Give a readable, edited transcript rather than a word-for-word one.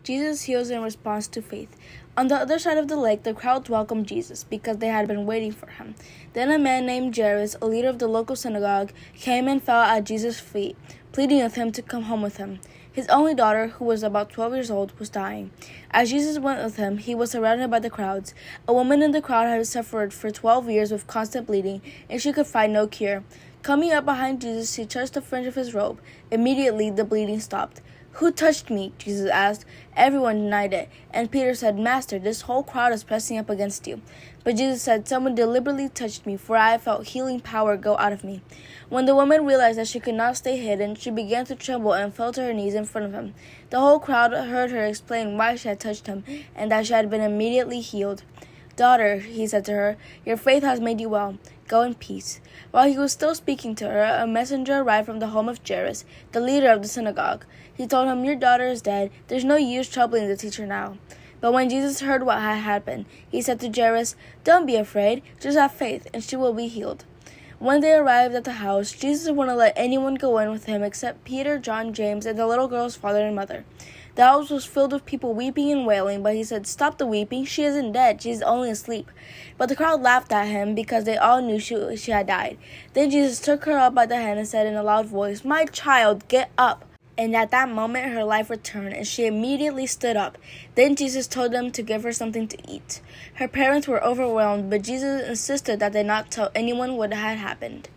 Jesus heals in response to faith. On the other side of the lake, the crowds welcomed Jesus because they had been waiting for him. Then a man named Jairus, a leader of the local synagogue, came and fell at Jesus' feet, pleading with him to come home with him. His only daughter, who was about 12 years old, was dying. As Jesus went with him, he was surrounded by the crowds. A woman in the crowd had suffered for 12 years with constant bleeding, and she could find no cure. Coming up behind Jesus, she touched the fringe of his robe. Immediately, the bleeding stopped. "Who touched me?" Jesus asked. Everyone denied it, and Peter said, "Master, this whole crowd is pressing up against you." But Jesus said, "Someone deliberately touched me, for I felt healing power go out of me." When the woman realized that she could not stay hidden, she began to tremble and fell to her knees in front of him. The whole crowd heard her explain why she had touched him, and that she had been immediately healed. "Daughter," he said to her, "your faith has made you well. Go in peace." While he was still speaking to her, a messenger arrived from the home of Jairus, the leader of the synagogue. He told him, "Your daughter is dead. There's no use troubling the teacher now." But when Jesus heard what had happened, he said to Jairus, "Don't be afraid, just have faith, and she will be healed." When they arrived at the house, Jesus wouldn't let anyone go in with him except Peter, John, James, and the little girl's father and mother. The house was filled with people weeping and wailing, but he said, "Stop the weeping. She isn't dead. She's only asleep." But the crowd laughed at him because they all knew she had died. Then Jesus took her up by the hand and said in a loud voice, "My child, get up." And at that moment her life returned, and she immediately stood up. Then Jesus told them to give her something to eat. Her parents were overwhelmed, but Jesus insisted that they not tell anyone what had happened.